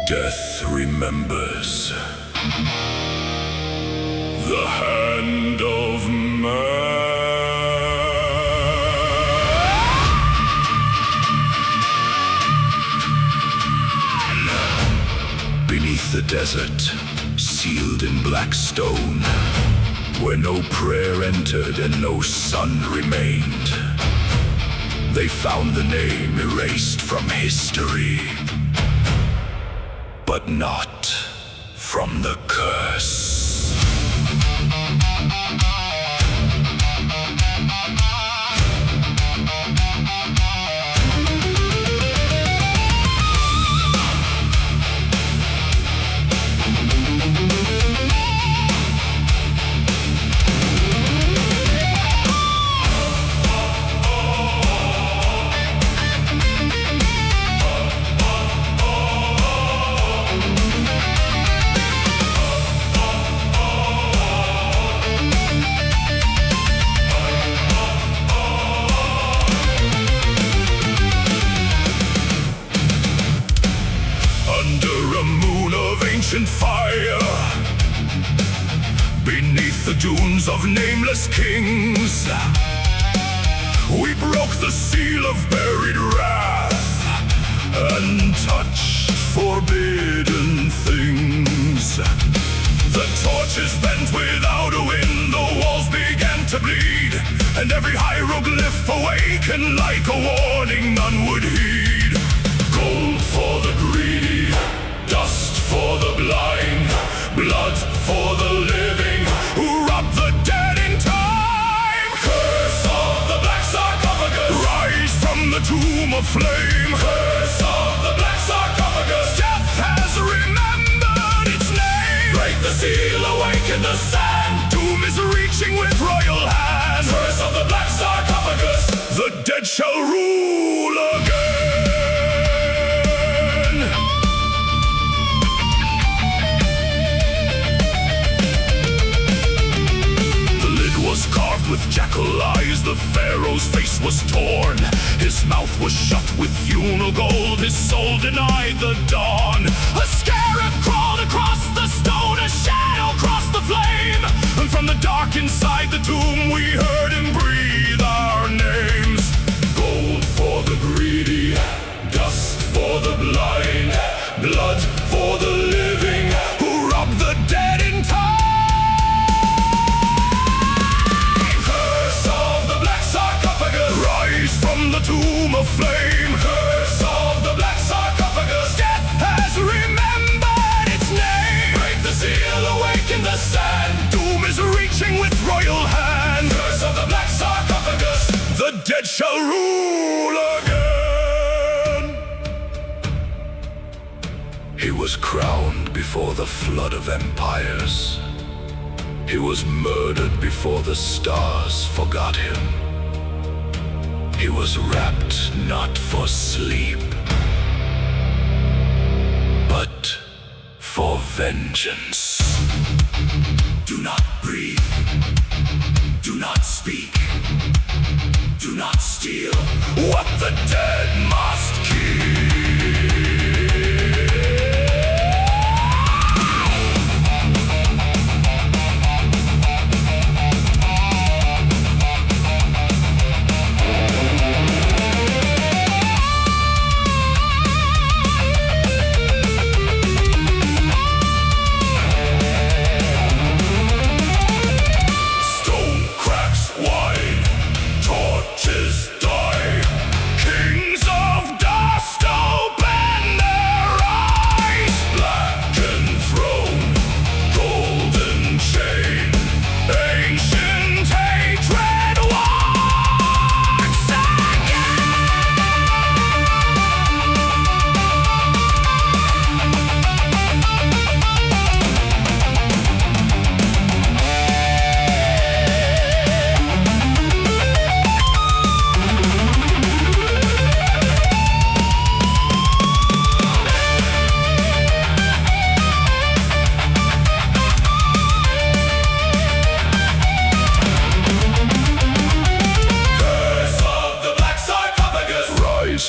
Death remembers. The hand of man. Beneath the desert, sealed in black stone, where no prayer entered and no sun remained, they found the name erased from history, but not from the curse. Fire beneath the dunes of nameless kings, we broke the seal of buried wrath and touched forbidden things. The torches bent without a wind, the walls began to bleed, and every hieroglyph awakened like a warning none would heed. Gold for the greedy, dust for the blind, blood for the living, who rob the dead in time. Curse of the Black Sarcophagus, rise from the tomb of flame. Curse of the Black Sarcophagus, death has remembered its name. Break the seal, awaken the sand, doom is reaching with royal hand. Curse of the Black Sarcophagus, the dead shall rule again. Carved with jackal eyes, the Pharaoh's face was torn. His mouth was shut with funeral gold, his soul denied the dawn. A scarab crawled across the stone, a shadow crossed the flame, and from the dark inside the tomb we heard him breathe our names. Gold for the greedy, dust for the blind, blood for the living, who rob the dead in time. From the tomb of flame, curse of the Black Sarcophagus, death has remembered its name. Break the seal, awaken the sand, doom is reaching with royal hand. Curse of the Black Sarcophagus, the dead shall rule again. He was crowned before the flood of empires. He was murdered before the stars forgot him. He was wrapped not for sleep, but for vengeance. Do not breathe. Do not speak. Do not steal what the dead must keep. Kings of dust, open their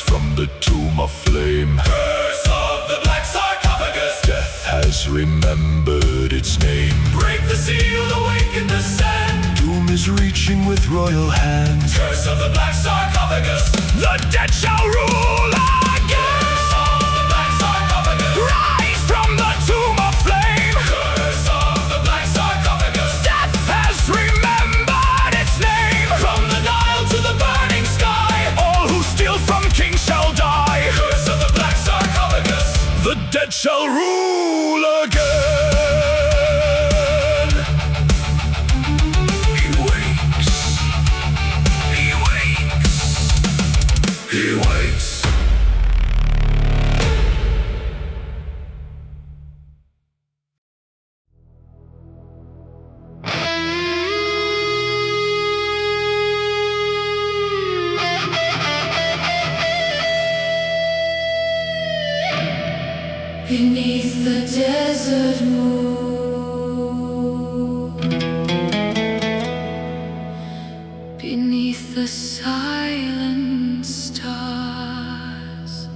from the tomb of flame. Curse of the Black Sarcophagus. has remembered its name. Break the seal, awaken the sand. Doom is reaching with royal hands. Curse of the Black Sarcophagus. The dead shall rule again. Curse of the Black Sarcophagus. Rise from the tomb of flame. Curse of the Black Sarcophagus. Death has remembered its name. From the Nile to the burning sky, All who steal from kings shall die. curse of the Black Sarcophagus. The dead shall rule again. He wakes. He wakes. He wakes. Beneath the desert moon, beneath the silent stars,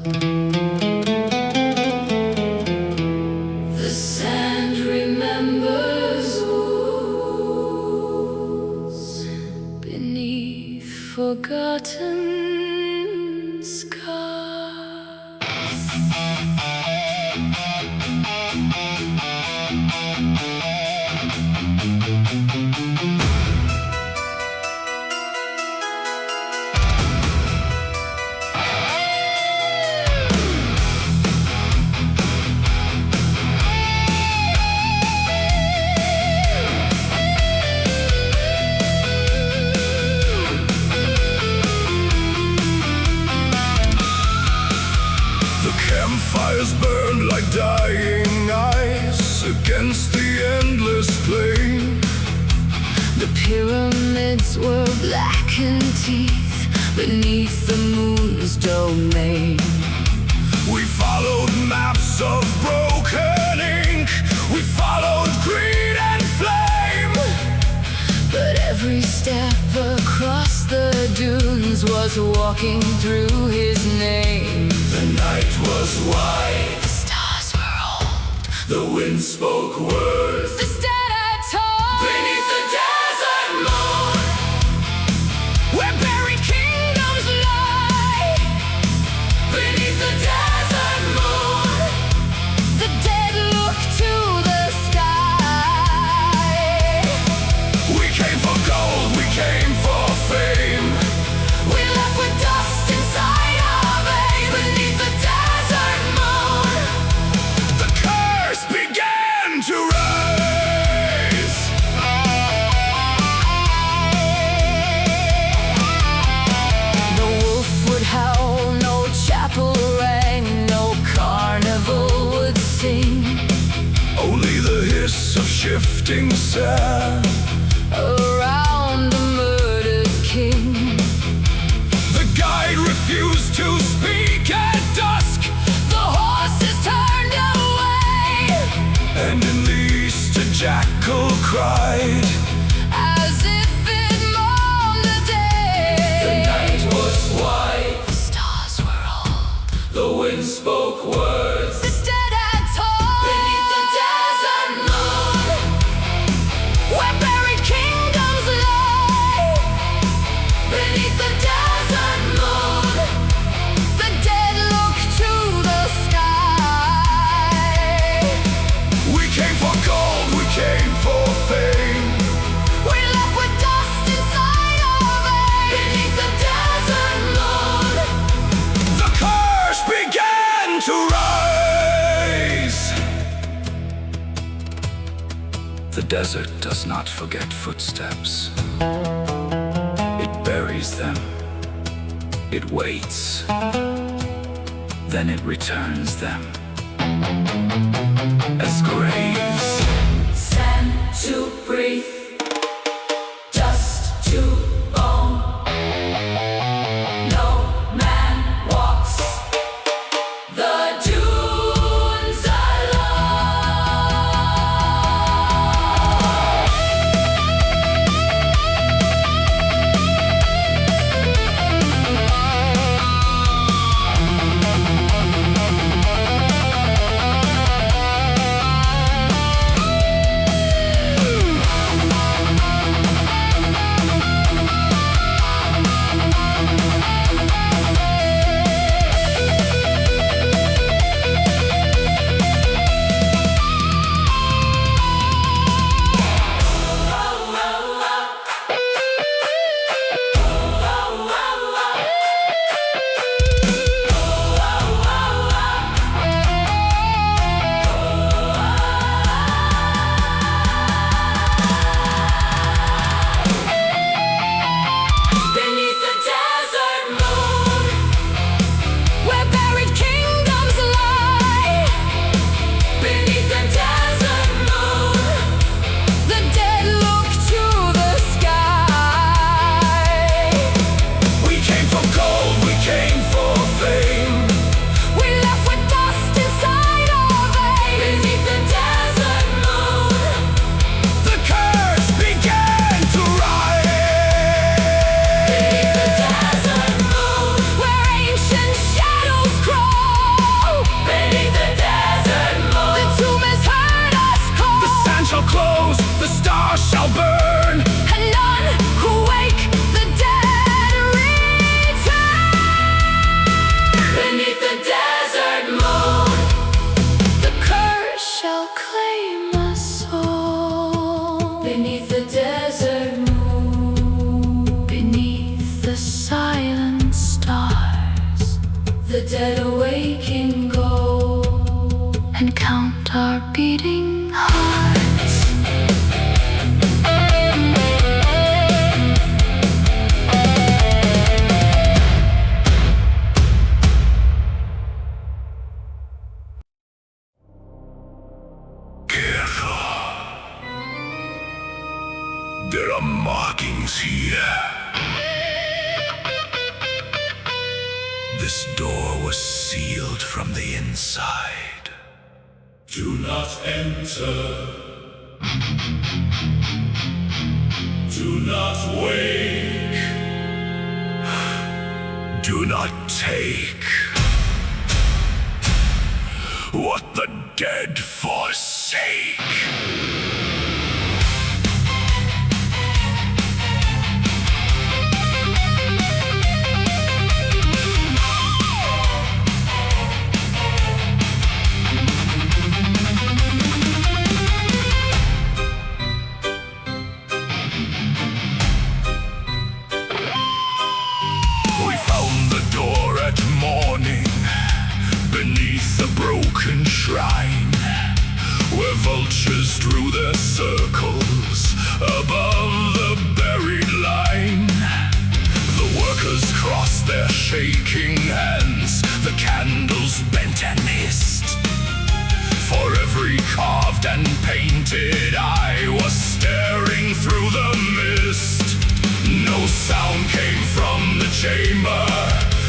the sand remembers wounds beneath forgotten scars. The campfires burn like dying eyes against the endless plain. The pyramids were blackened teeth beneath the moon's domain. We followed maps of broken ink. We followed greed and flame. But every step across the dunes was walking through his name. The night was white, The stars were old, the wind spoke words. the dead had told. Beneath the desert moon, Where buried kingdoms lie, beneath the desert moon, the dead look to the sky. We came for gold, we came for fame. We left with dust inside our veins. beneath the desert moon. The curse began to rise. The wolf would howl, no chapel rang, no carnival would sing. Only the hiss of shifting sand. Around the murdered king, The guide refused to speak at dusk. the horses turned away And in the east a jackal cried. as if it mourned the The day. night was white, The stars were old, the wind spoke words. the dead had told. Beneath the desert moon, Where buried kingdoms lie, beneath the desert moon, the dead look to the sky. We came for gold, we came for fame. We left with dust inside our veins. beneath the desert moon. The curse began to rise. The desert does not forget footsteps. It buries them. It waits. Then it returns them as graves. Sand to breathe, dust to bone. No man walks the dunes alone. and our beating hearts. There are markings here. This door was sealed from the inside. Do not enter. Do not wake. Do not take what the dead forsake. Broken shrine, where vultures drew their circles above the buried line. The workers crossed their shaking hands, the candles bent and hissed. For every carved and painted eye was staring through the mist. No sound came from the chamber,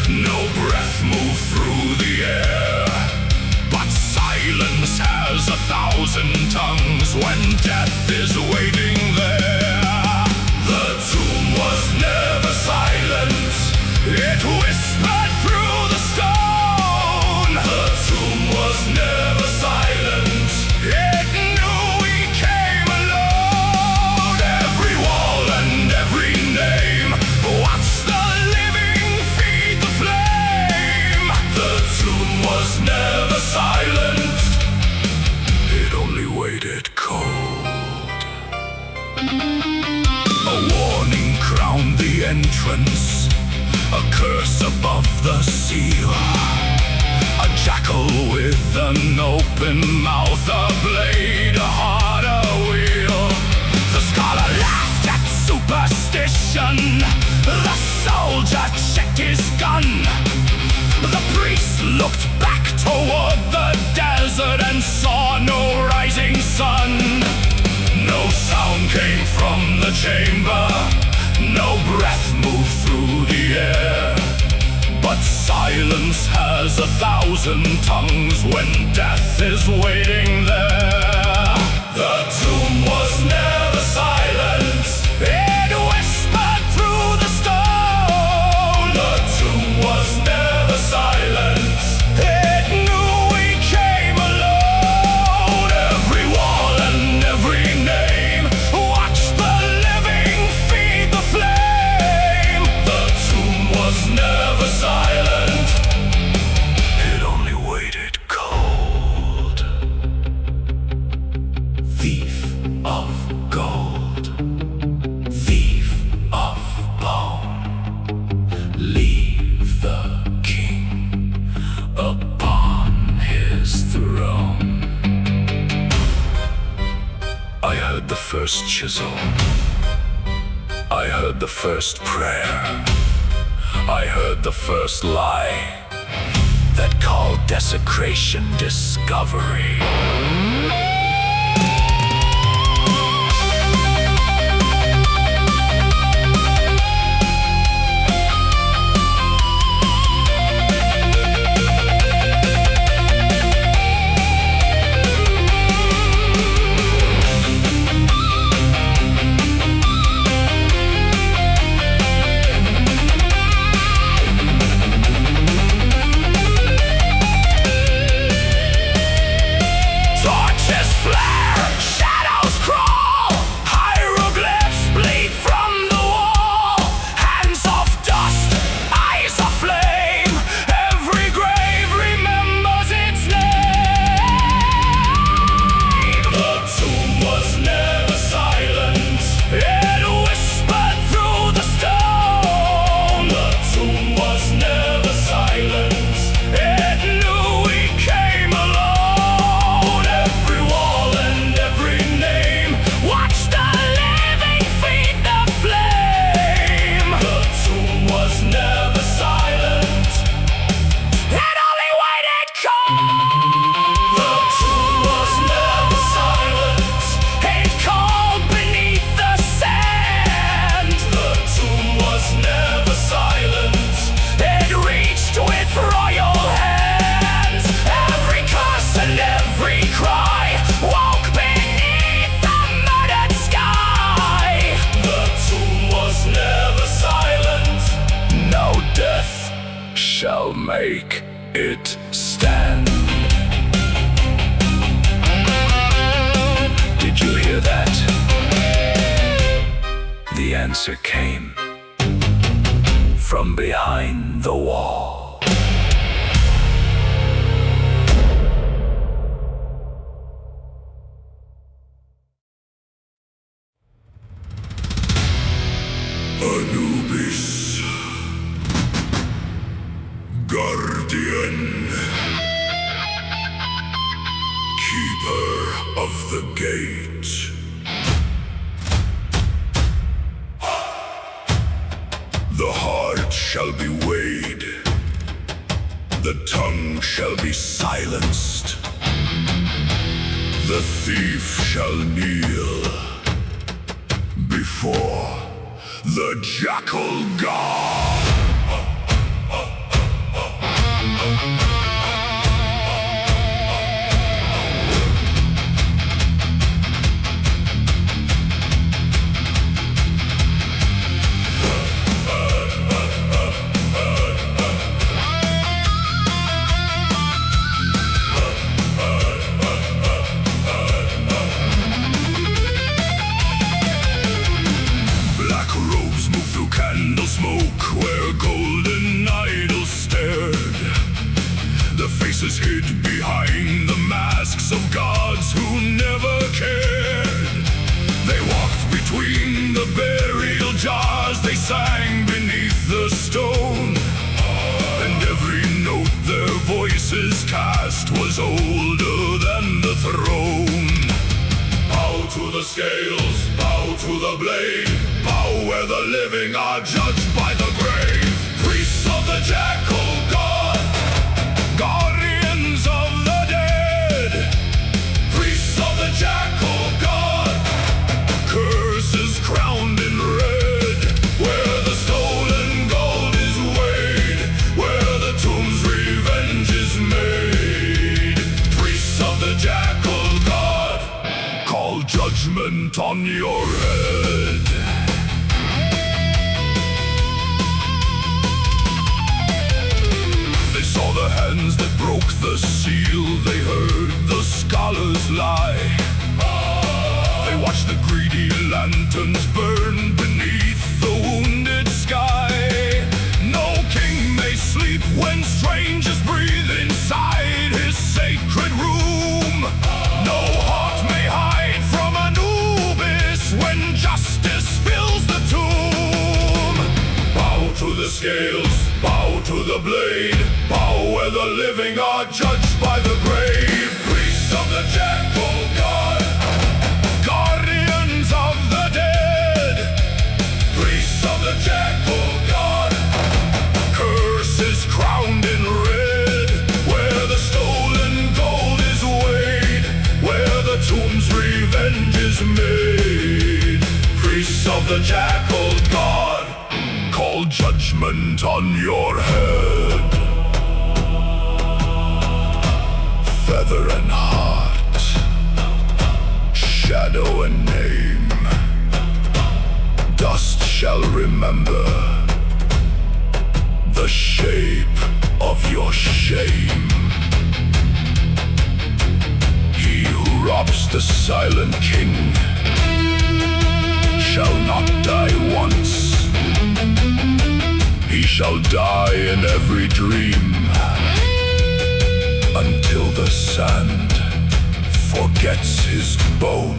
no breath moved through the air. Silence has 1,000 tongues when death is waiting there. The tomb was never silent, it whispered through the stone. The tomb was never silent, it knew we came alone. Every wall and every name, watch the living feed the flame. The tomb was never silent, waited cold. A warning crowned the entrance, a curse above the seal. A jackal with an open mouth, a blade, a heart, a wheel. The scholar laughed at superstition, the soldier checked his gun. The priest looked back toward the desert and saw no rising sun. No sound came from the chamber, no breath moved through the air. But silence has 1,000 tongues when death is waiting there. The tomb was never silent, it whispered through the stone. The tomb was never silent, it knew we came alone. Every wall and every name, watch the living feed the flame. The tomb was never silent, it only waited cold. Thief of gold, thief of bone, leave the king upon his throne. I heard the first chisel, I heard the first prayer, I heard the first lie that called desecration discovery. The tomb was never silent. It called beneath the sand. The tomb was never silent. It reached with royal hands. Every curse and every cry woke beneath the murdered sky. The tomb was never silent. No death shall make it stand. Did you hear that? The answer came from behind the wall. Anubis, guardian, keeper of the gate. The heart shall be weighed, the tongue shall be silenced, the thief shall kneel before the Jackal God. Black robes move through candle smoke where golden idols stared. The faces hid behind the masks of gods who never cared. They walked between the burial jars, they sang beneath the stone. And every note their voices cast was older than the throne. Bow to the scales, bow to the blade, bow where the living are judged by the grave. Priests of the Jackal God, guardians of the dead. Priests of the Jackal God, curses crowned in red. Where the stolen gold is weighed, where the tomb's revenge is made. Priests of the Jackal God, call judgment on your head. They saw the hands that broke the seal, they heard the scholars lie. They watched the greedy lanterns burn beneath the wounded sky. No king may sleep when strangers breathe inside his sacred room. No heart may hide from Anubis when justice fills the tomb. Bow to the scales, bow to the blade, bow where the living are judged by the grave. Priests of the Jackal God, guardians of the dead. Priests of the Jackal God, curses crowned in red. Where the stolen gold is weighed, where the tomb's revenge is made. Priests of the Jackal God, call judgment on your head. Feather and heart, shadow and name, dust shall remember the shape of your shame. He who robs the silent king shall not die once. He shall die in every dream until the sand forgets his bones.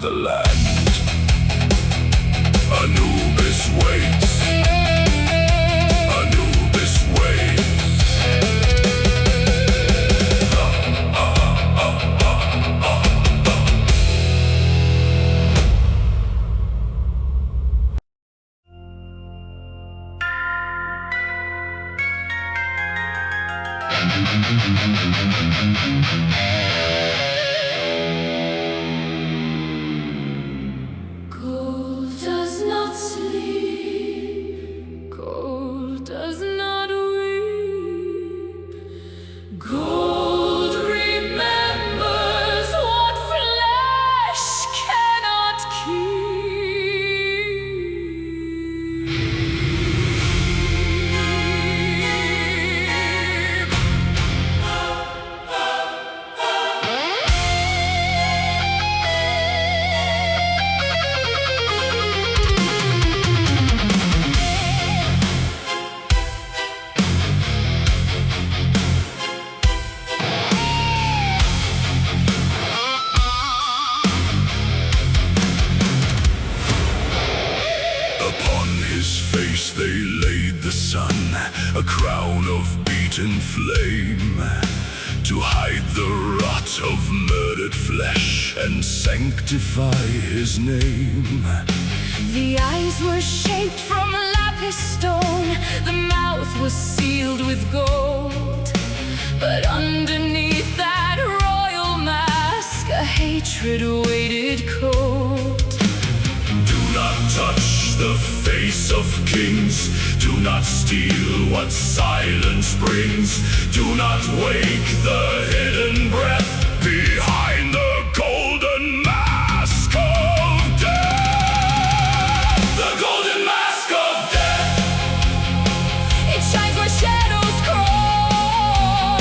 the land. Anubis waits. Anubis waits. Gold does not sleep, gold does not weep. Gold remembers what flesh cannot keep. Upon his face they laid the sun, a crown of beaten flame, to hide the rot of murdered flesh and sanctify his name. The eyes were shaped from lapis stone, the mouth was sealed with gold. But underneath that royal mask, a hatred waited cold. Do not touch the face of kings. Do not steal what silence brings. Do not wake the hidden breath behind the golden mask of death. The golden mask of death. It shines where shadows crawl.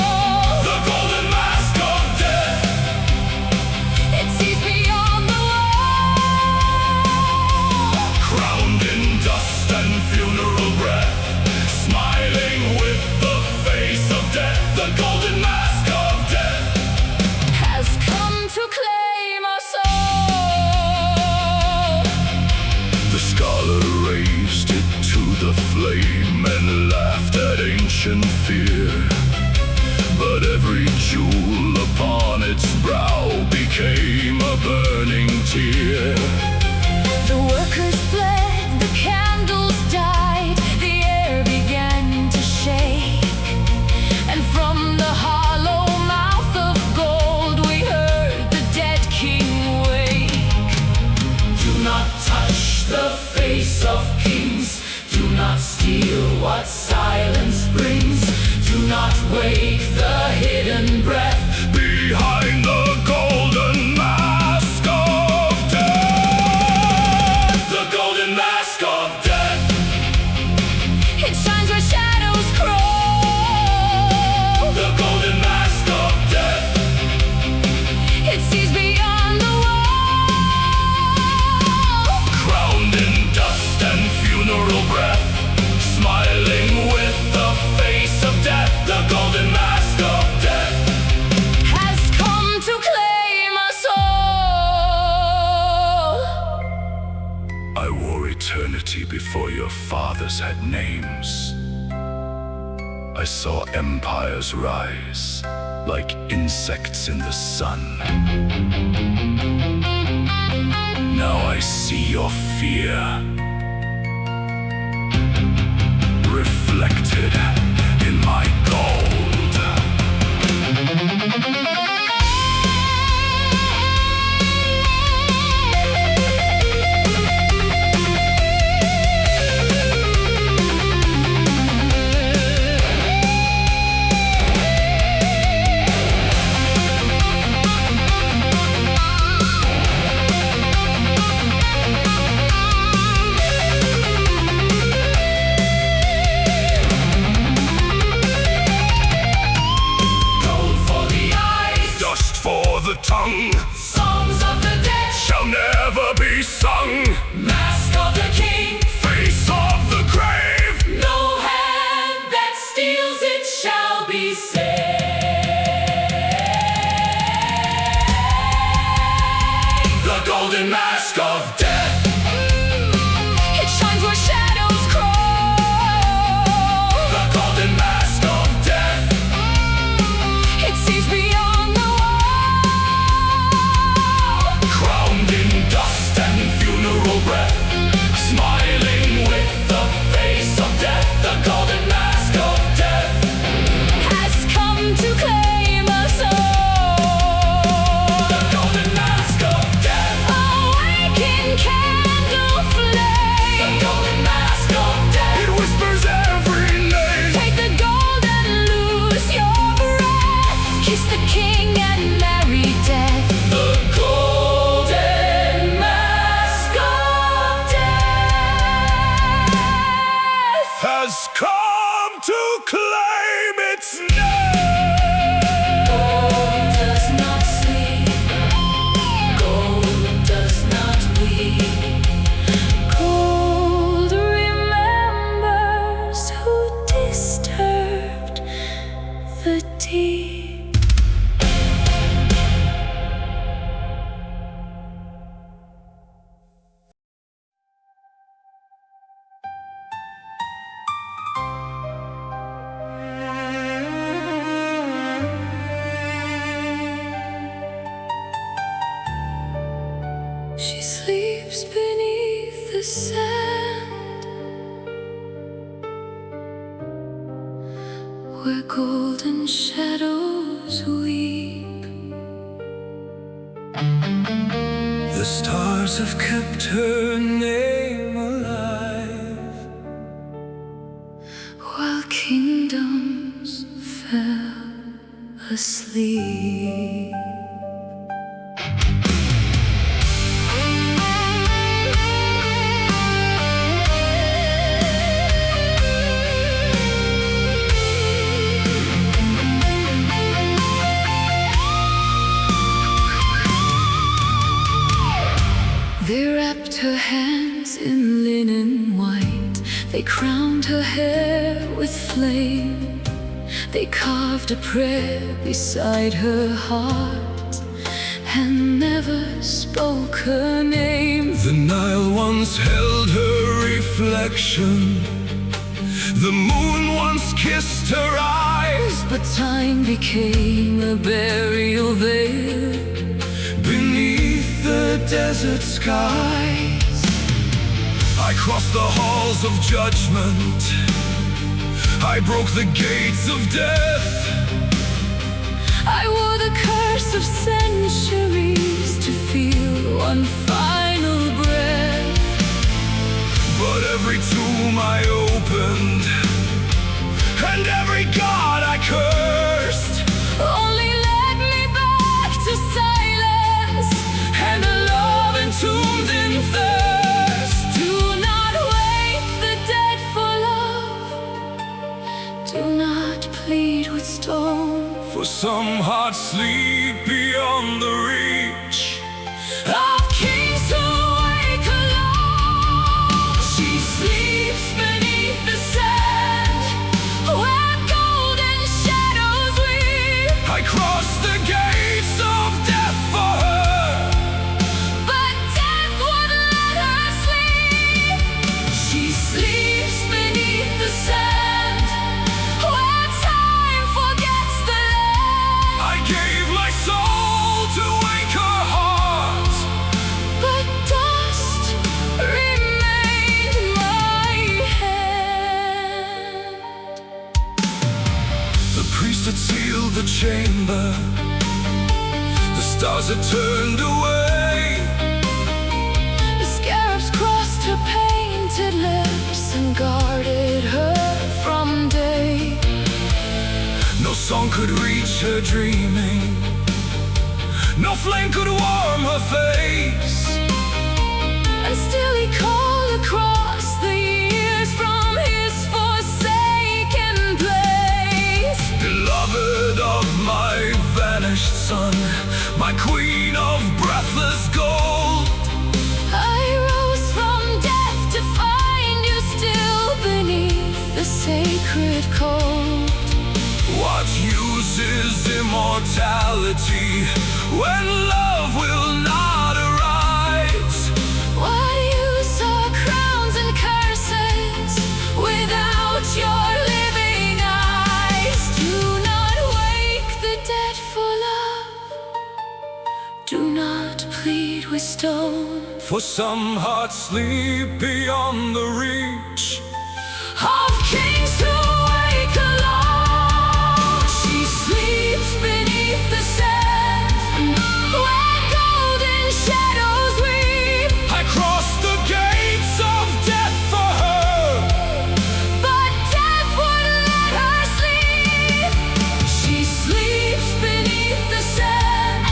The golden mask of death. It sees beyond the wall. Crowned in dust and funeral breath, smiling with the face of death. The golden mask of death Has come to claim us all. The scholar raised it to the flame and laughed at ancient fear. But every jewel upon its brow became a burning tear. The workers fled, the candles died, the air began to shake. And from the hollow mouth of gold we heard the dead king wake. Do not touch the face of kings. Do not steal what silence brings. Do not wake the hidden breath Behind the golden mask of death. The golden mask of death. It shines where shadows crawl. The golden mask of death. It sees beyond the wall. Crowned in dust and funeral breath, smiling with the face of death. The golden mask of death Has come to claim us all. I wore eternity before your fathers had names. I saw empires rise like insects in the sun. Now I see your fear reflected in my gold. Tongue. Songs of the dead Shall never be sung. Mask of the king. Face of the grave. No hand that steals it shall be saved. The golden golden mask of death. It shines where shadows crawl. The golden mask of death. It sees beyond the wall. Crowned in dust and funeral breath, smiling with the face of death. The golden mask of death Has come to claim us all. The golden mask of death. Awaken candle The flame. golden mask of death. It whispers every name. Take the gold and lose your breath. Kiss the king and marry death. The golden mask of death Has come to claim its name. Gold does not sleep. Gold does not weep. Gold remembers who disturbed the deep. She sleeps beneath the sand, where golden shadows weep. The stars have kept her name alive, While kingdoms fell asleep. They wrapped her hands in linen white. They crowned her hair with flame. They carved a prayer beside her heart and never spoke her name. The Nile once held her reflection, the moon once kissed her eyes. But time became a burial veil Beneath the desert skies, I crossed the halls of judgment, I broke the gates of death. I wore the curse of centuries to feel one final breath. But every tomb I opened, and every god I cursed, Only led me back to silence and a love entombed in thirst. Do not wake the dead for love. Do not plead with stone. For some hearts sleep beyond the reach Of kings who wake alone. She sleeps beneath the sand, where golden shadows weep. I crossed the gates of death for her, But death would let her sleep. She sleeps beneath the sand, where time forgets the land. I gave my soul to wake her heart, But dust remained my hand. the priest had sealed the chamber, the stars had turned away. The scarabs crossed her painted lips and guarded her from day. No song could reach her dreaming, no flame could warm her face. And still he called across the years from his forsaken place. Beloved of my vanished son, my queen of breathless gold. I rose from death to find you still beneath the sacred cold. What use is immortality when love will not arise? plead with stone. For some hearts sleep beyond the reach Of kings who wake alone. She sleeps beneath the sand, where golden shadows weep. I crossed the gates of death for her, But death wouldn't let her sleep. She sleeps beneath the sand,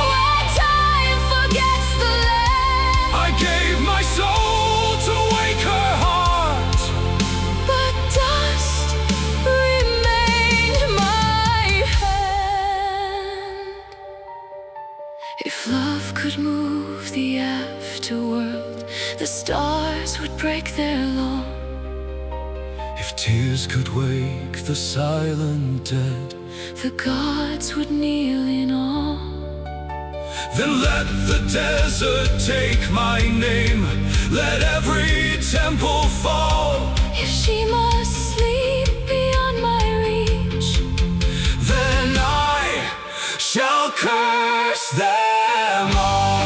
where time forgets the land. I gave my soul to wake her heart, But dust remained my hand. If love could move the afterworld, the stars would break their law. if tears could wake the silent dead, The gods would kneel in awe. then let the desert take my name, let every temple fall. If she must sleep beyond my reach, Then I shall curse them all.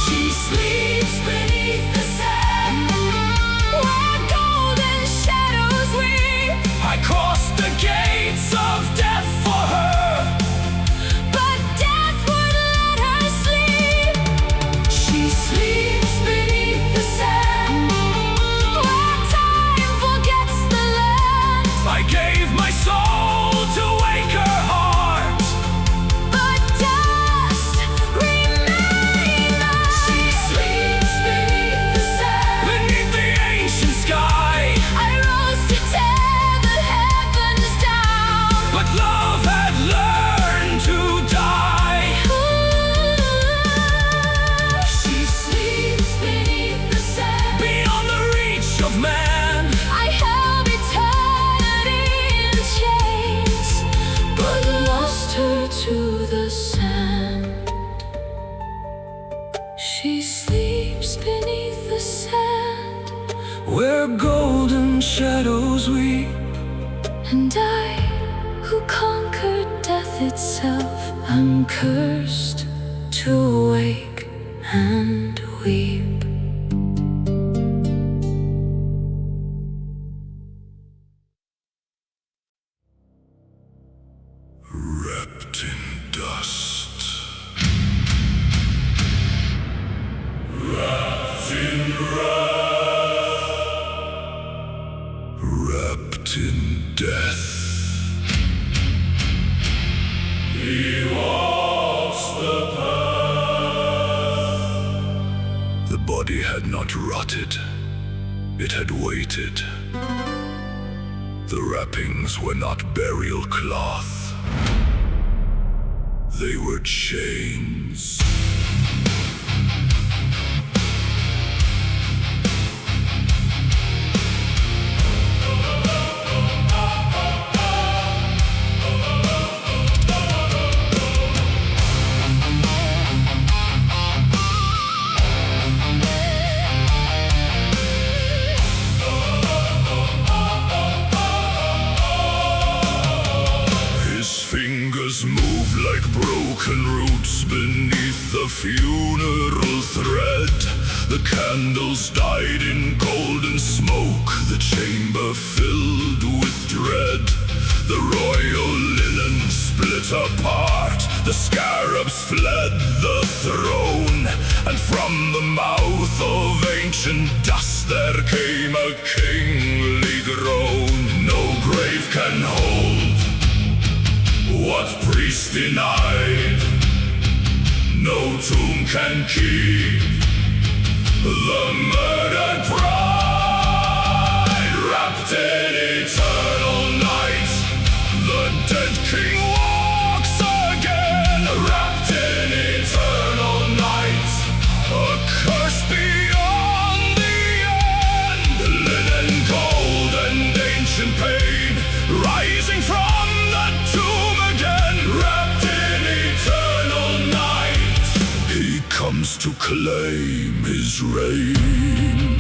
she sleeps beneath the sand, where golden shadows weep. I crossed the gates of death for her, But death would let her sleep. She sleeps beneath the sand, where time forgets the land. I gave my soul to wake her heart, But dust remains. She sleeps beneath the sand. beneath the ancient sky. I rose to tear the heavens down. But love had learned to die. She sleeps beneath the sand. Beyond the reach of man, I held eternity in chains, but lost her to the sand. She sleeps beneath the sand, where golden shadows weep. and I, who conquered death itself, am cursed to wake and weep. Wrapped in dust, Wrapped in wrath, wrapped in death. he walks the path. The body had not rotted, it had waited. The wrappings were not burial cloth, they were chains. His fingers move like broken roots beneath the funeral thread. The candles died in golden smoke, the chamber filled with dread. The royal linen split apart, the scarabs fled the throne, and from the mouth of ancient dust there came a kingly groan. No grave can hold what priest denied, no tomb can keep the murdered bride. Wrapped in eternal night, the dead king walks again. Wrapped in eternal night, a to claim his reign.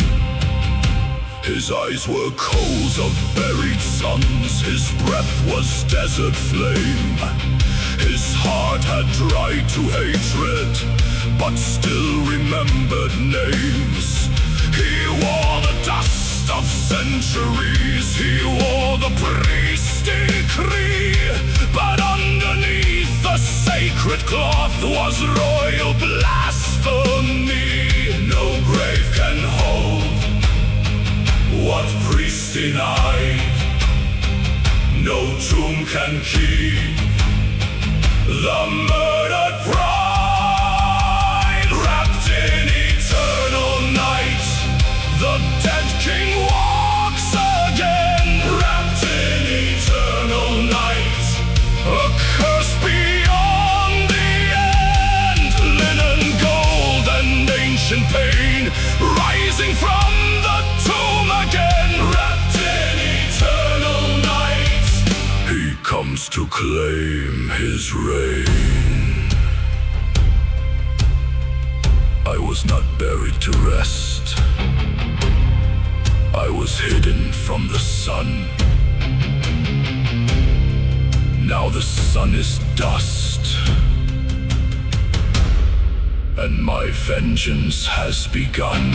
His eyes were coals of buried suns, his breath was desert flame. His heart had dried to hatred, but still remembered names. He wore the dust of centuries, he wore the priest's decree, but underneath the sacred cloth was royal blasphemy. No grave can hold what priest denied, no tomb can keep the murdered pride. Wrapped in eternal night, the dead king walks again. Wrapped in eternal night, a curse beyond the end. Linen, gold, and ancient pain, rising from the tomb again. Wrapped in eternal night, he comes to claim his reign. I was not buried to rest. I was hidden from the sun. Now the sun is dust, and my vengeance has begun.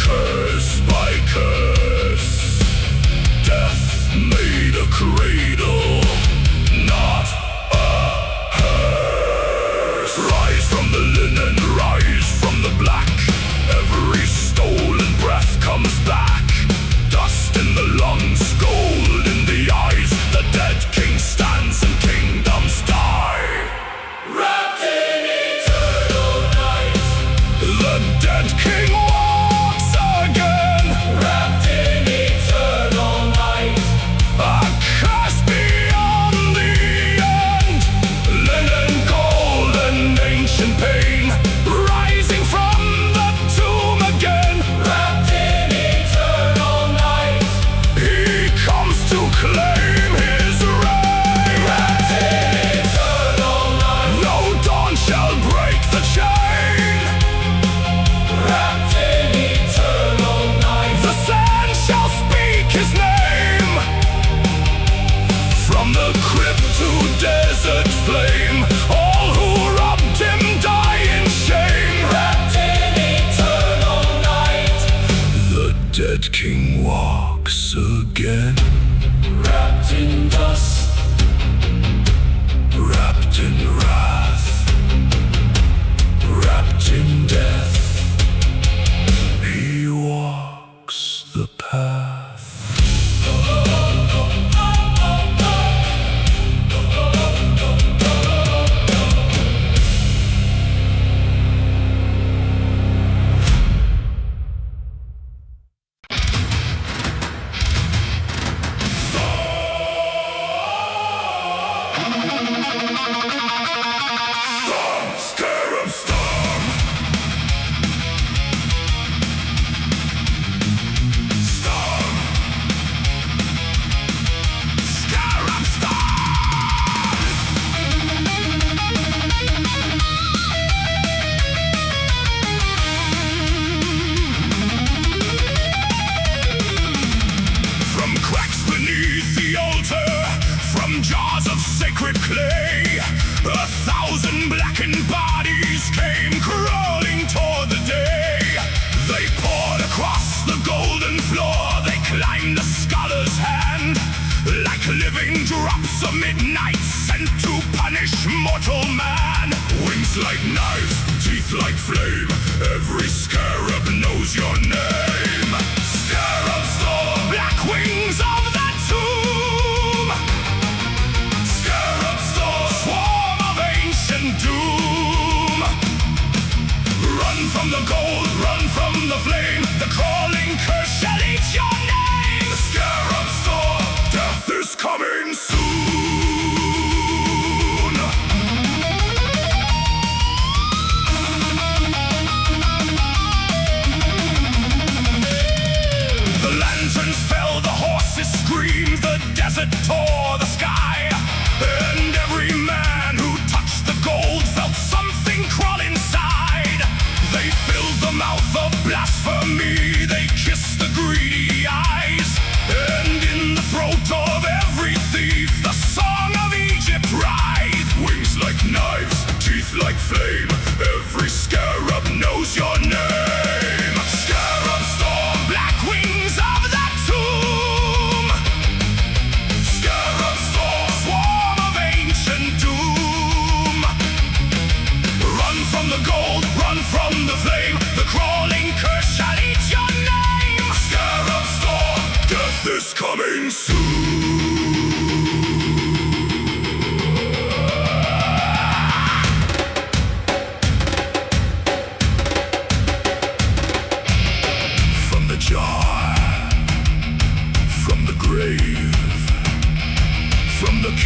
Curse by curse, death made a cradle, not a hearse. Rise from the linen, rise from the black. Every stolen breath comes back. Dust in the lungs, gold in the eyes. The dead king stands and kingdoms die. Wrapped in eternal night, the dead king walks again. Wrapped in eternal night, a curse beyond the end. Linen, gold, and ancient pain, rising from the tomb again. Wrapped in eternal night, he comes to claim his reign. Wrapped in eternal night, no dawn shall break the chain. Wrapped in eternal night, the sand shall speak his name. From the crypt to desert flame, all who robbed him die in shame. Wrapped in eternal night, the dead king walks again. Wrapped in dust, wrapped in wrath, wrapped in death, he walks the path. Scarab Storm. Storm. Scarab Storm. From cracks beneath the altar, from jars of sacred clay, 1,000 blackened bodies came crawling toward the day. They poured across the golden floor, they climbed the scholar's hand, like living drops of midnight sent to punish mortal man. Wings like knives, teeth like flame, every scarab knows your name. Scarab Storm, black wings of the tomb. Scarab Storm, swarm of ancient doom. Run from the gold, run from the flame, the crawling curse shall eat your name. Scarab Storm, death is coming soon.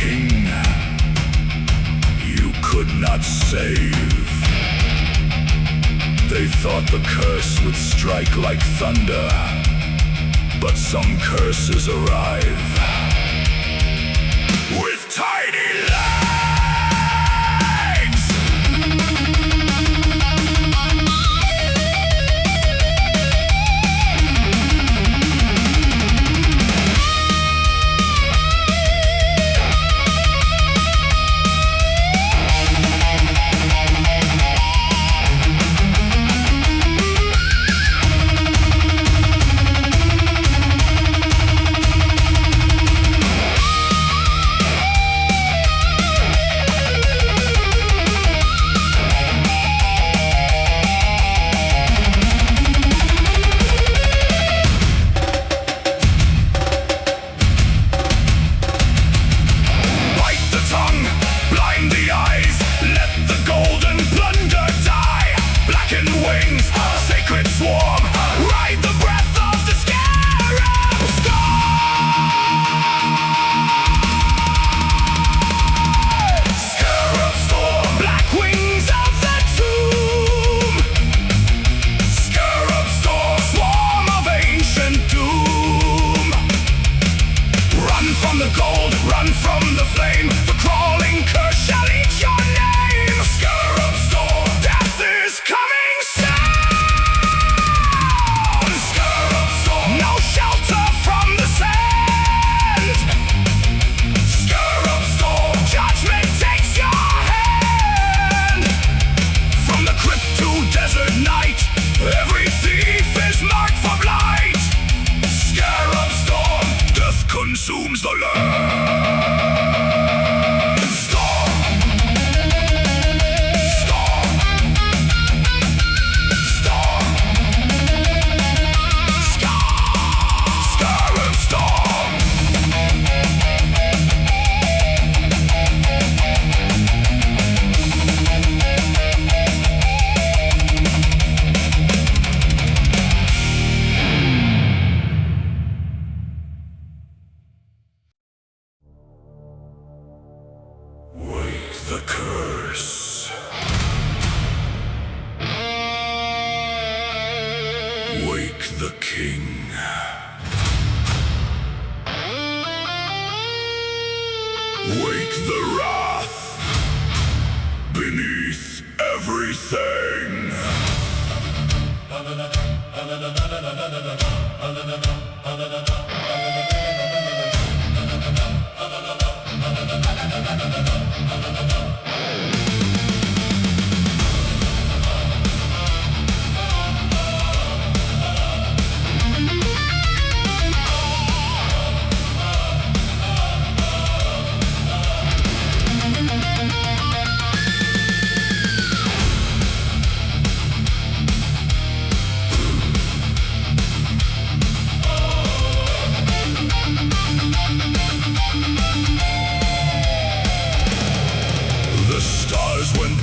king you could not save. They thought the curse would strike like thunder, but some curses arrive with tiny legs. Consumes the land. Storm, storm, storm, Scarab Storm. The curse. Wake the king. Wake the wrath beneath everything.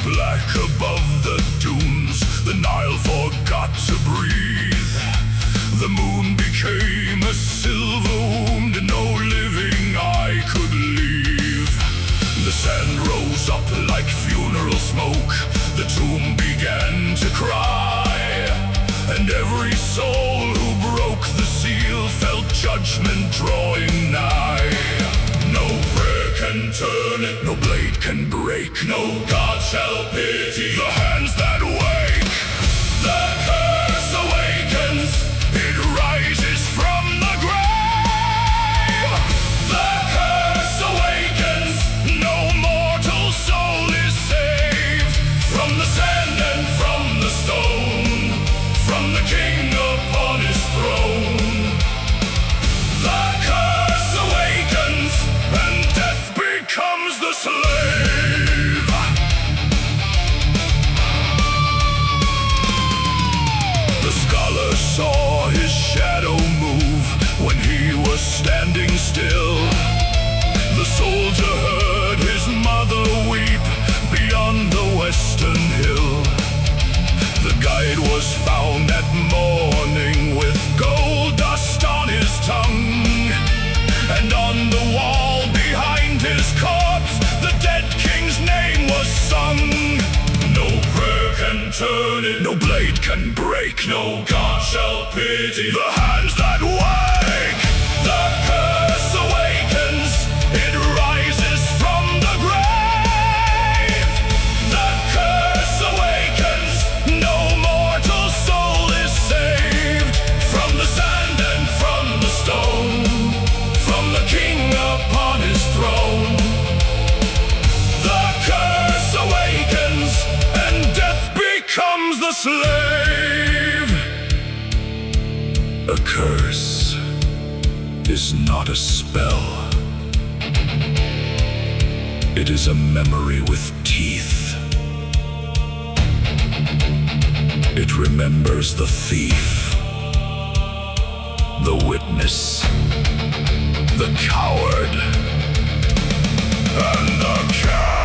Black above the dunes, the Nile forgot to breathe. The moon became a silver wound, no living eye could leave. The sand rose up like funeral smoke, the tomb began to cry, and every soul who broke the seal felt judgment drawing nigh. No prayer can turn it, no blade can break, no God shall pity the hands that wake. The curse awakens, it rises from the grave. The curse awakens, no mortal soul is saved. From the sand and from the stone, from the king upon his throne. The curse awakens, and death becomes the slave. limit. No blade can break, no god shall pity the hands that wake. The curse awakens, it rises from the grave. The curse awakens, no mortal soul is saved. From the sand and from the stone, from the king upon his throne. The curse awakens, and death becomes the slave. A curse is not a spell. It is a memory with teeth. It remembers the thief, the witness, the coward, and the cat.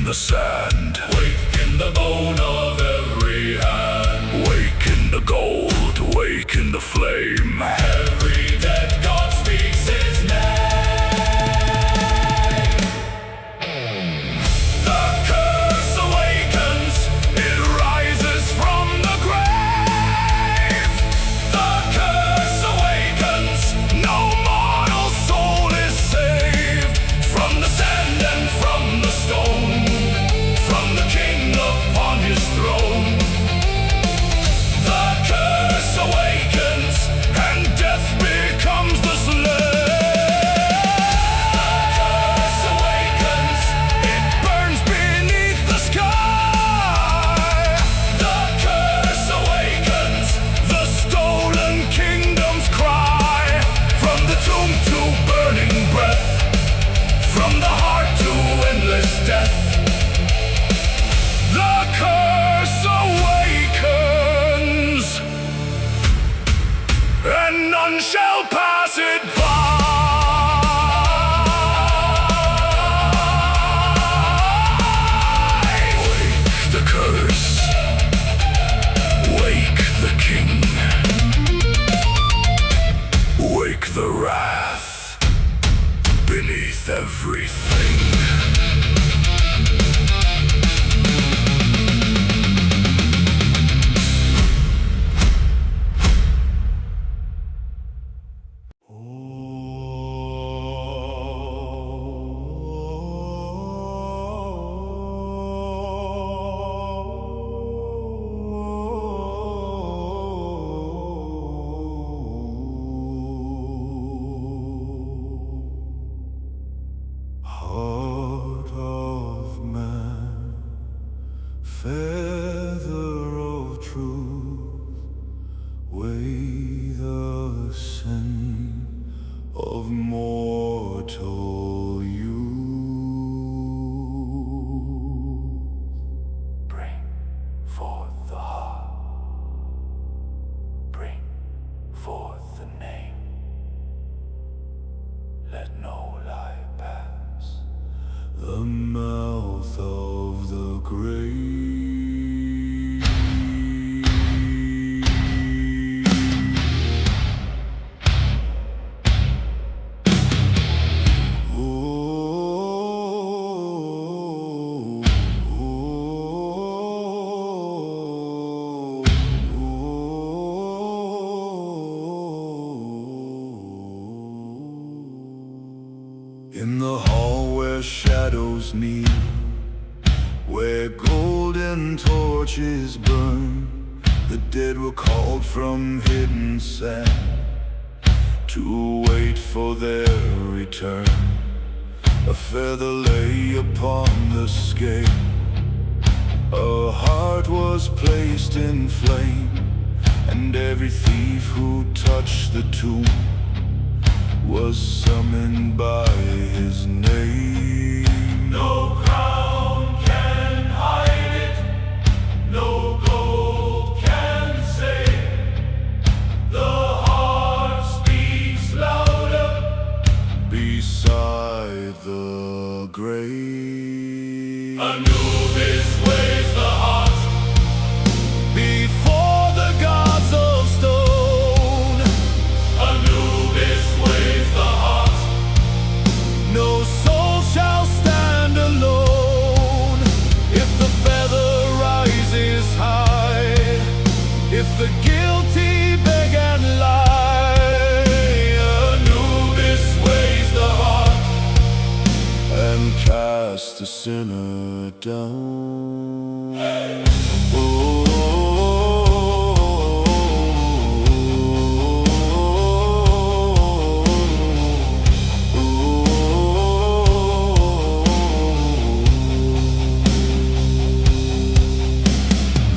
The sand, wake in the bone of every hand, wake in the gold, wake in the flame. Every dead god speaks his name. The curse awakens, it rises from the grave. The curse awakens, no mortal soul is saved. From the sand and from the stone, from the king upon his throne. The curse awakens, and death becomes the slave. The curse awakens, it burns beneath the sky. The curse awakens, the stolen kingdoms cry. From the tomb to burning breath, from the heart to endless death. The curse awakens, and none shall pass it by. Wake the curse, wake the king, wake the wrath beneath everything. Heart of man, feather of truth, weigh the sin of mortal youth. Bring forth the heart, bring forth the name. Let no lie pass the mouth of the grave. In the hall where shadows kneel, where golden torches burn, the dead were called from hidden sand to wait for their return. A feather lay upon the scale, a heart was placed in flame, and every thief who touched the tomb was summoned by his name. No crown can hide it, no gold can the grave. Anubis weighs the heart Before the gods of stone, Anubis weighs the heart. no soul shall stand alone. If the feather rises high, if the guilty beg and lie, Anubis weighs the heart and cast the sinner down. Oh,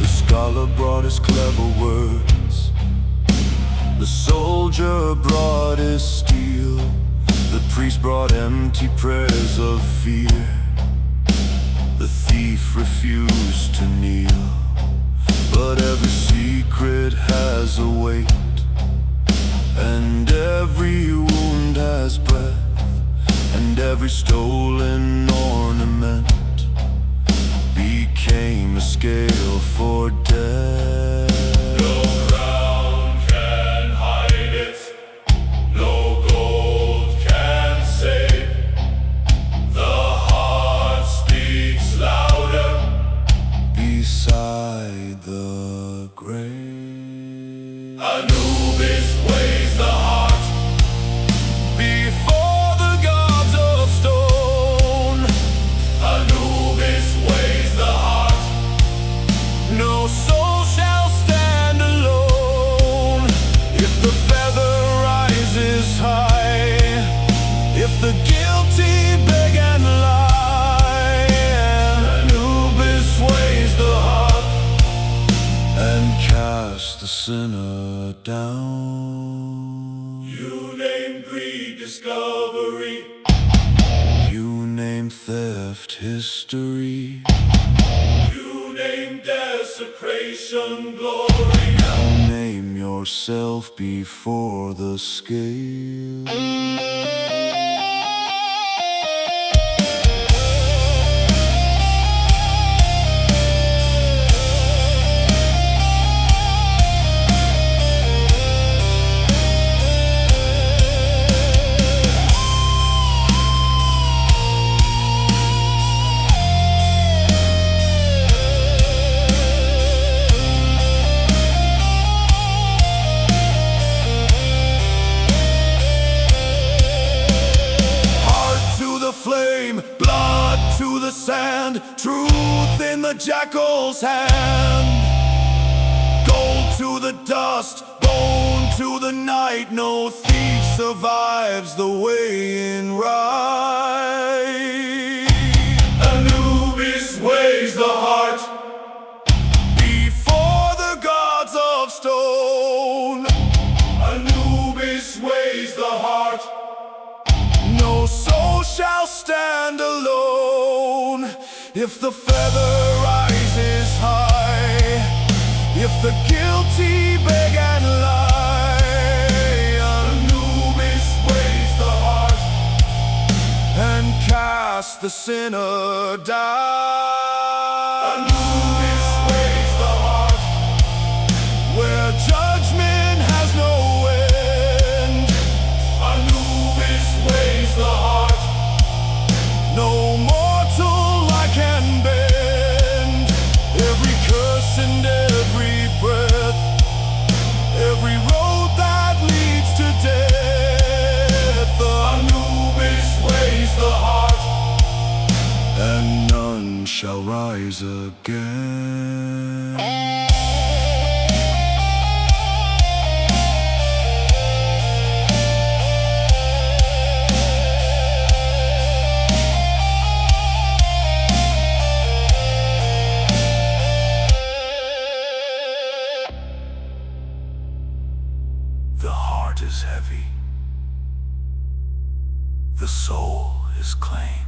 the scholar brought his clever words, the soldier brought his steel, the priest brought empty prayers of fear, the thief refused to kneel. But every secret has a weight, and every wound has breath, and every stolen ornament became a scale for death. No crown can hide it, no gold can save. The heart speaks louder Beside the grave, Anubis weighs the heart before the gods of stone, Anubis weighs the heart. no soul shall stand alone. If the feather rises high, if the guilty beg and lie, Anubis weighs the heart and cast the sinner down. You name greed discovery, You name theft history, you name desecration glory. now name yourself before the scale. Flame, blood to the sand, truth in the jackal's hand. Gold to the dust, bone to the night, no thief survives the way in right. Anubis weighs the heart Before the gods of stone, Anubis weighs the heart. no soul shall stand alone. If the feather rises high, if the guilty beg and lie, Anubis weighs the heart and cast the sinner down. Anubis weighs the heart Where judgment has no end, Anubis weighs the heart. no mortal I can bend. Every curse and every breath, every road that leads to death, Anubis weighs the heart and none shall rise again. The heart is heavy, the soul is claimed.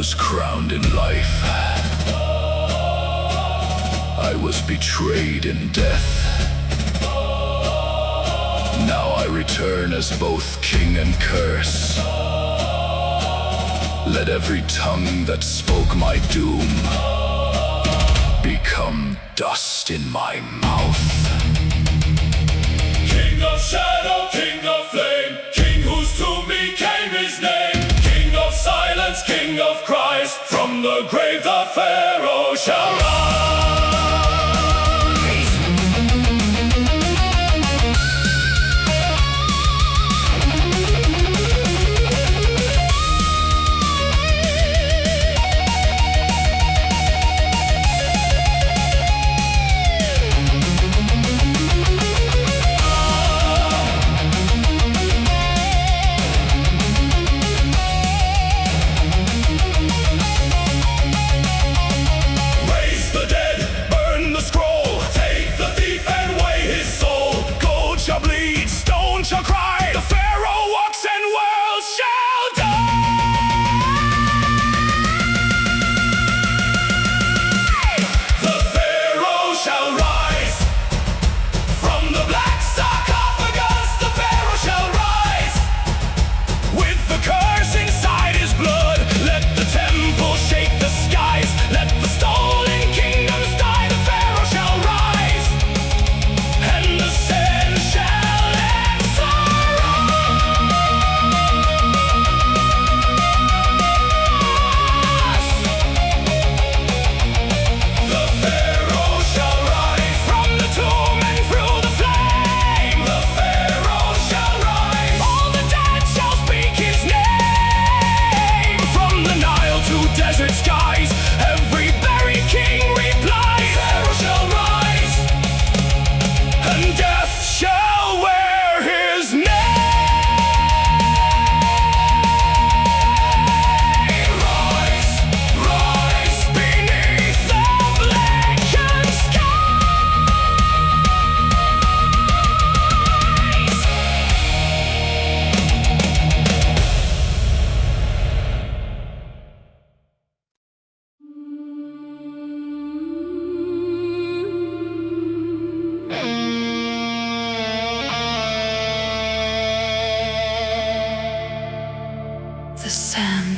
was crowned in life. I was betrayed in death. Now I return as both king and curse. Let every tongue that spoke my doom become dust in my mouth. King of shadow, king of flame, king whose to me came his name. King of silence, king of cries, from the grave the Pharaoh shall rise.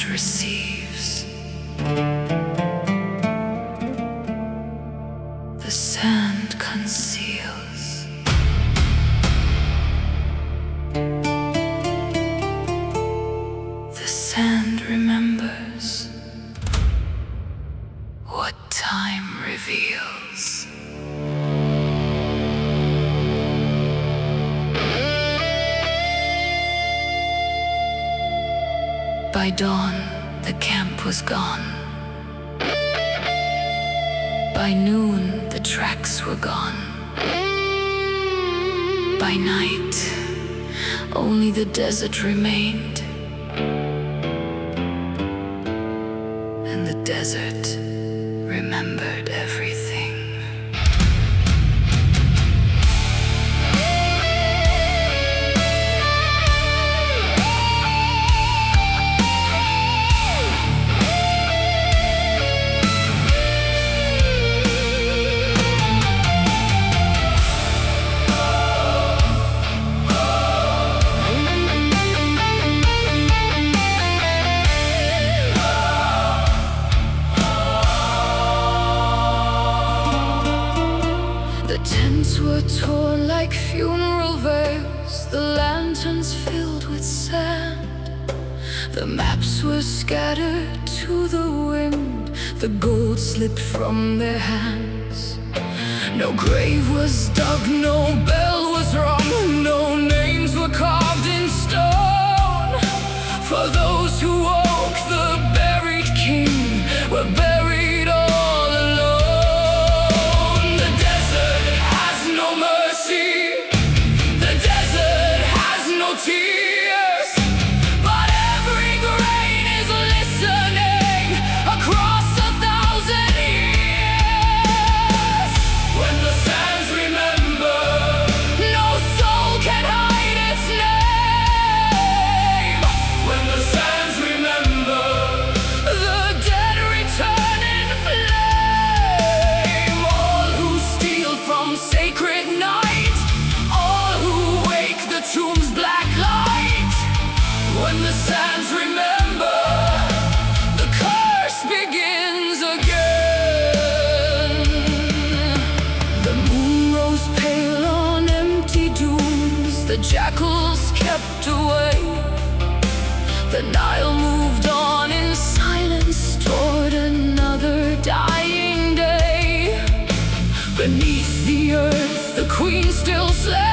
sand receives. The sand conceals. The sand remembers what time reveals. By dawn, the camp was gone. By noon, the tracks were gone. By night, only the desert remained. And the desert remembered everything. Were torn like funeral veils, the lanterns filled with sand. The maps were scattered to the wind, the gold slipped from their hands. No grave was dug, no bell was rung, no names were carved in stone. For those who woke the buried king were buried all alone. Tears, but every grain is listening across 1,000 years. When the sands remember, no soul can hide its name. When the sands remember, the dead return in flame. All who steal from sacred night, all who wake the tomb's black light. When the sands remember, the curse begins again. The moon rose pale on empty dunes, the jackals kept away. The Nile moved on in silence toward another dying day. Beneath the earth, the queen still slept.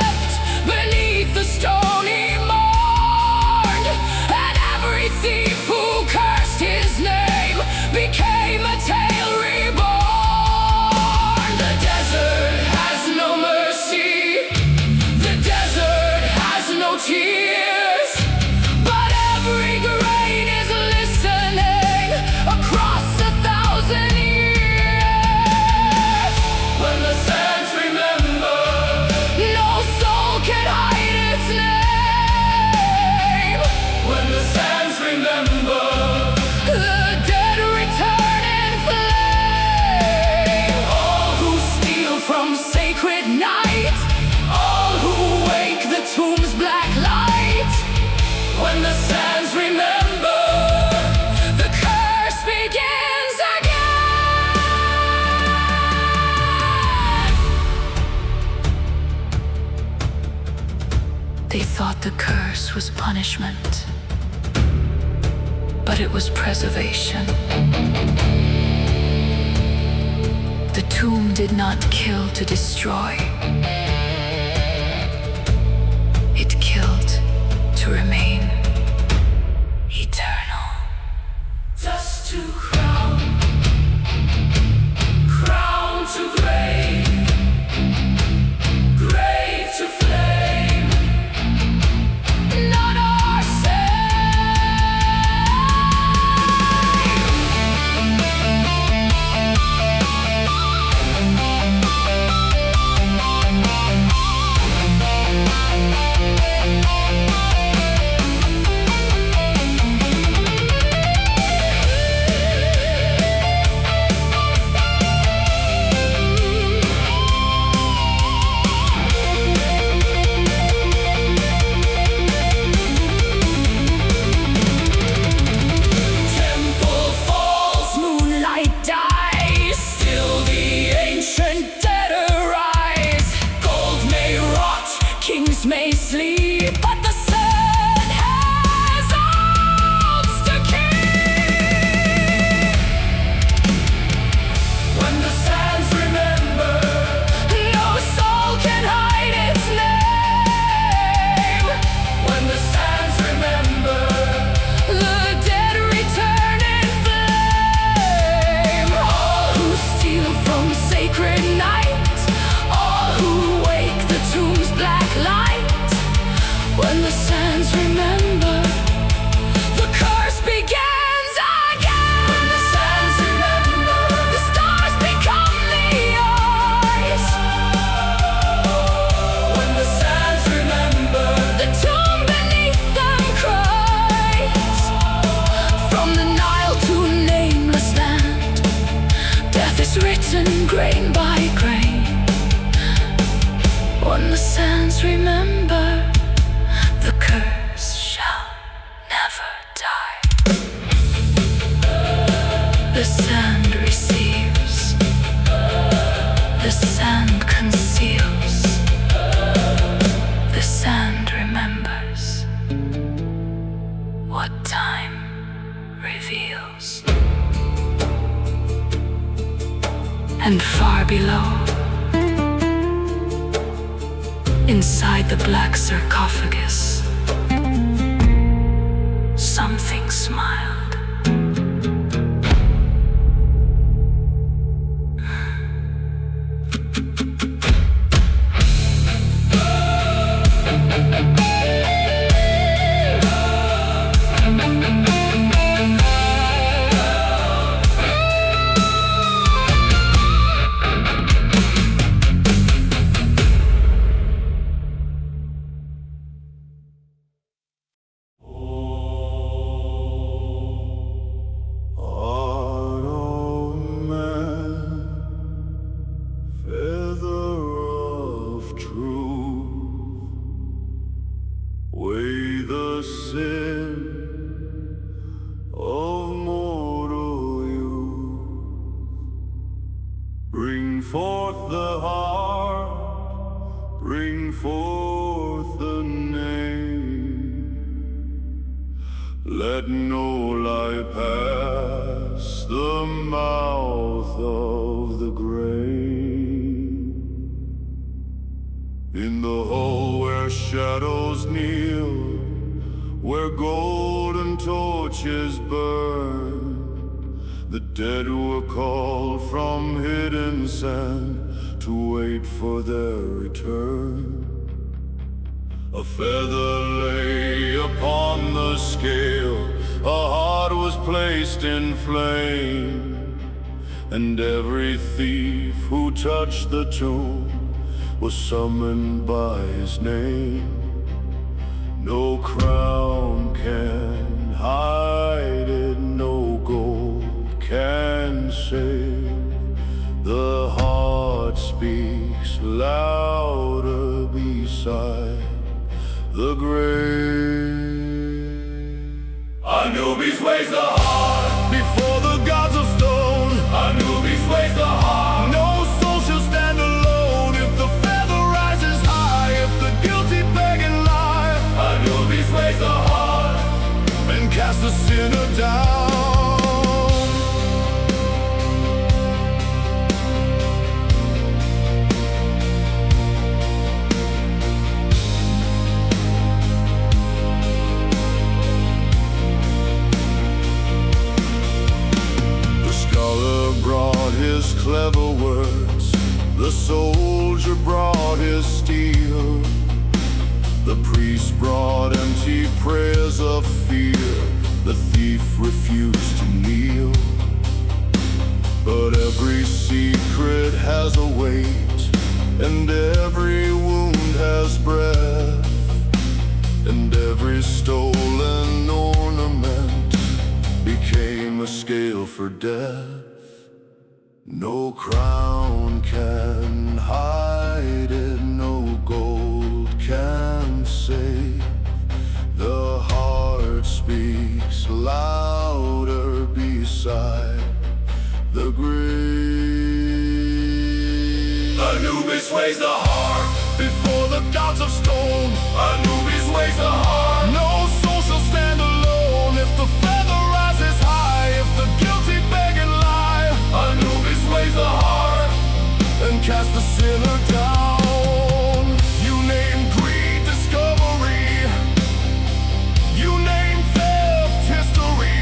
Beneath the stony mourned, and every thief who cursed his name became a tale reborn. The desert has no mercy, the desert has no tears, but every grain is listening across 1,000 years. When the sands remember, no soul can hide its name. When the sands remember, the dead return in flame. All who steal from sacred night, all who wake the tomb's black light. When the sands remember, the curse begins again. They thought the curse was punishment, but it was preservation. The tomb did not kill to destroy. It killed to remain eternal. Dust to crown, crown to grave, grave to flame. None are saved. what time reveals. And far below, inside the Black Sarcophagus, something smiled. Weigh the sin of mortal youth. Bring forth the heart, bring forth the name. Let no lie pass the mouth of the grave. In the hall where shadows kneel, where golden torches burn, the dead were called from hidden sand to wait for their return. A feather lay upon the scale, a heart was placed in flame, and every thief who touched the tomb was summoned by his name. No crown can hide it, no gold can save. The heart speaks louder beside the grave. Anubis weighs the heart Before the gods of stone, Anubis weighs the heart. no soul shall stand alone. If the feather rises high, if the guilty beg and lie, Anubis weighs the heart. and cast the sinner down. The scholar brought his clever words, the soldier brought his steel, the priest brought empty prayers of fear, the thief refused to kneel. But every secret has a weight, and every wound has breath, and every stolen ornament became a scale for death. No crown can hide it, no gold can save. The heart speaks louder beside the grave. Anubis weighs the heart Before the gods of stone, Anubis weighs the heart. no soul shall stand alone. If the feather rises high, if the guilty beg and lie, Anubis weighs the heart. and cast the sinner down. You name greed, discovery. You name theft, history.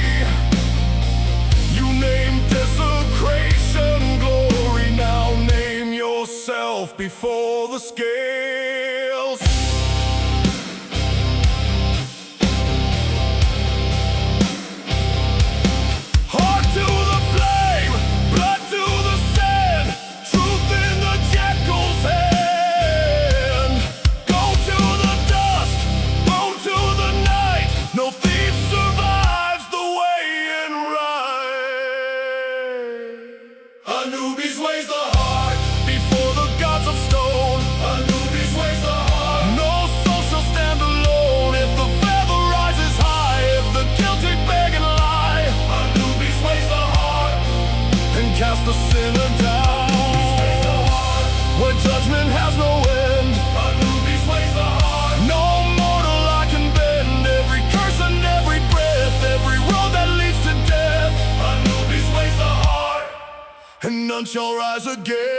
You name desecration, glory. Now name yourself before the scales. Heart to the flame, blood to the sand, truth in the jackal's hand. Go to the dust, bone to the night. No thief survives the weighing right. Anubis weighs the heart Before the gods of stone, Anubis weighs shall rise again.